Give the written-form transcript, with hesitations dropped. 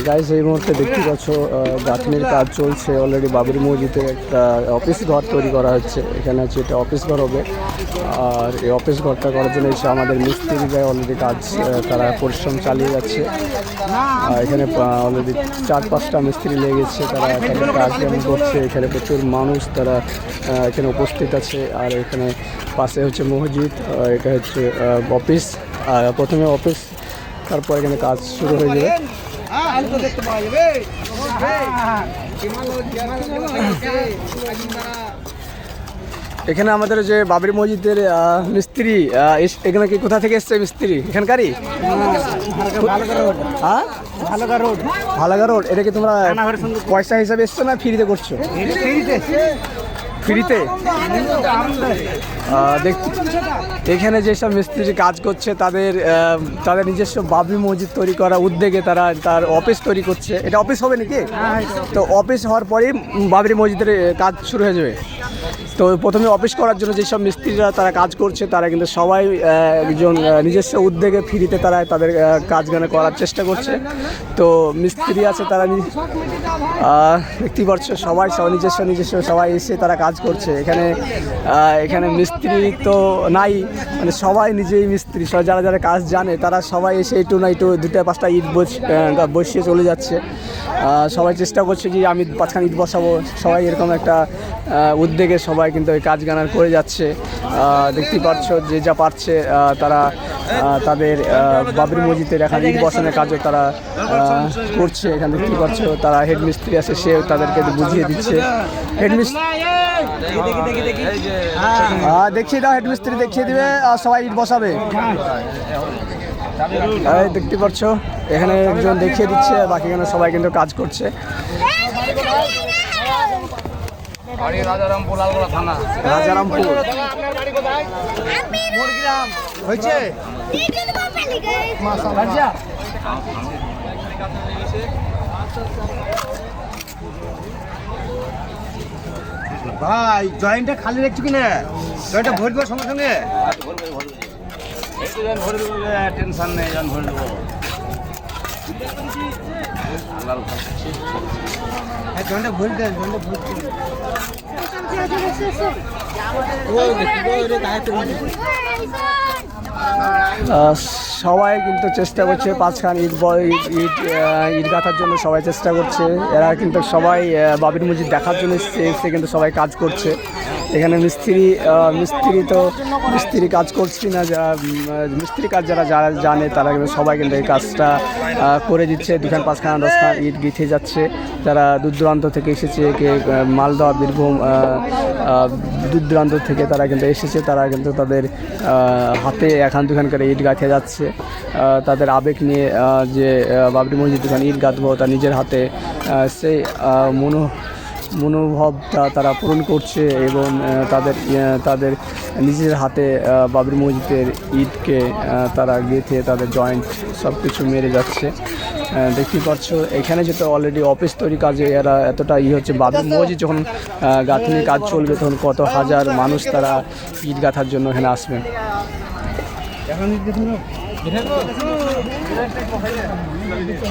Guys এই মুহূর্তে দেখতে পাচ্ছ গাঁথনির কাজ চলছে অলরেডি। বাবরি মসজিদের একটা অফিস ঘর তৈরি করা হচ্ছে। এখানে হচ্ছে এটা অফিস ঘর হবে। আর এই অফিস ঘরটা করার জন্য এসে আমাদের মিস্ত্রিরা অলরেডি কাজ তারা পরিশ্রম চালিয়ে যাচ্ছে। এখানে অলরেডি 4-5টা মিস্ত্রি লেগেছে, তারা তাদের কাজ করছে। এখানে প্রচুর মানুষ তারা এখানে উপস্থিত আছে। আর এখানে পাশে হচ্ছে মসজিদ, এটা হচ্ছে অফিস। প্রথমে অফিস, তারপর এখানে কাজ শুরু হয়ে যাবে। এখানে আমাদের যে বাবরি মসজিদের মিস্ত্রি, এখানে কি কোথা থেকে এসছে মিস্ত্রি? এখানকারই ভালাগা রোড। এটা কি তোমরা পয়সা হিসাবে এসছো না ফ্রিতে করছো? ফ্রিতে। এখানে যেসব মিস্ত্রি কাজ করছে তাদের নিজস্ব বাবরি মসজিদ তৈরি করার উদ্যোগে তারা তার অফিস তৈরি করছে। এটা অফিস হবে নাকি? তো অফিস হওয়ার পরেই বাবরি মসজিদের কাজ শুরু হয়ে যাবে। তো প্রথমে অফিস করার জন্য যেসব মিস্ত্রিরা তারা কাজ করছে তারা কিন্তু সবাই একজন নিজস্ব উদ্যোগে ফ্রিতে তারা তাদের কাজগুলো করার চেষ্টা করছে। তো মিস্ত্রি আছে তারা দেখতেই পাচ্ছ সবাই নিজস্ব সবাই এসে তারা কাজ করছে। এখানে মিস্ত্রি তো নাই, মানে সবাই নিজেই মিস্ত্রি। যারা কাজ জানে তারা সবাই এসে একটু 2-5টা ইট বসিয়ে চলে যাচ্ছে। সবাই চেষ্টা করছে যে আমি 5খানা ইট বসাবো। সবাই এরকম একটা উদ্যোগে সবাই কিন্তু এই কাজ গানার করে যাচ্ছে। দেখতেই পাচ্ছ যে যা পারছে তারা তাদের বাবরি মসজিদের এখন ইট বসানোর কাজও তারা করছে। এখানে দেখতেই পাচ্ছ তারা হেড মিস্ত্রি আছে, সে তাদেরকে বুঝিয়ে দিচ্ছে। দেখিয়ে দাও, হেড মিস্ত্রি দেখিয়ে দিবে আর সবাই ইট বসাবে। দেখতে পাচ্ছ এখানে একজন দেখিয়ে দিচ্ছে, বাকি এখানে সবাই কিন্তু কাজ করছে। রাজারামপুর হয়েছে। ভাই জয়েন্টটা খালি রাখছো কিনা? জয়েন্টটা ভরে দেবো সঙ্গে সঙ্গে। টেনশন নেই, ভরে দেবো। জয়েন্টটা ভরে দেন, জয়েন্টটা ভরে দেন। সবাই কিন্তু চেষ্টা করছে 5খান ইট গাঁথার জন্য সবাই চেষ্টা করছে। এরা কিন্তু সবাই বাবরি মসজিদ দেখার জন্য এসে কিন্তু সবাই কাজ করছে। এখানে মিস্ত্রি কাজ করছি না, মিস্ত্রি কাজ যারা জানে তারা কিন্তু সবাই কিন্তু এই কাজটা করে দিচ্ছে। 2খান 5খান 10খান ইট গেঁথে যাচ্ছে। যারা দূর দূরান্ত থেকে এসেছে, মালদা, বীরভূম, দূর দূরান্ত থেকে তারা কিন্তু এসেছে। তারা কিন্তু তাদের হাতে 1খান 2খান করে ইট গাঁথে যাচ্ছে। তাদের আবেগ নিয়ে যে বাবরি মসজিদ দোকান ইট গাঁথবো, তার নিজের হাতে সেই মনোভাবটা তারা পূরণ করছে এবং তাদের নিজের হাতে বাবরি মসজিদের ইটকে তারা গেঁথে তাদের জয়েন্ট সব কিছু মেরে যাচ্ছে। দেখতেই পাচ্ছ এখানে যেটা অলরেডি অফিস তৈরি কাজে এরা এতটা হচ্ছে। বাবরি মসজিদ যখন গাঁথনির কাজ চলবে তখন কত হাজার মানুষ তারা ইট গাঁথার জন্য এখানে আসবে।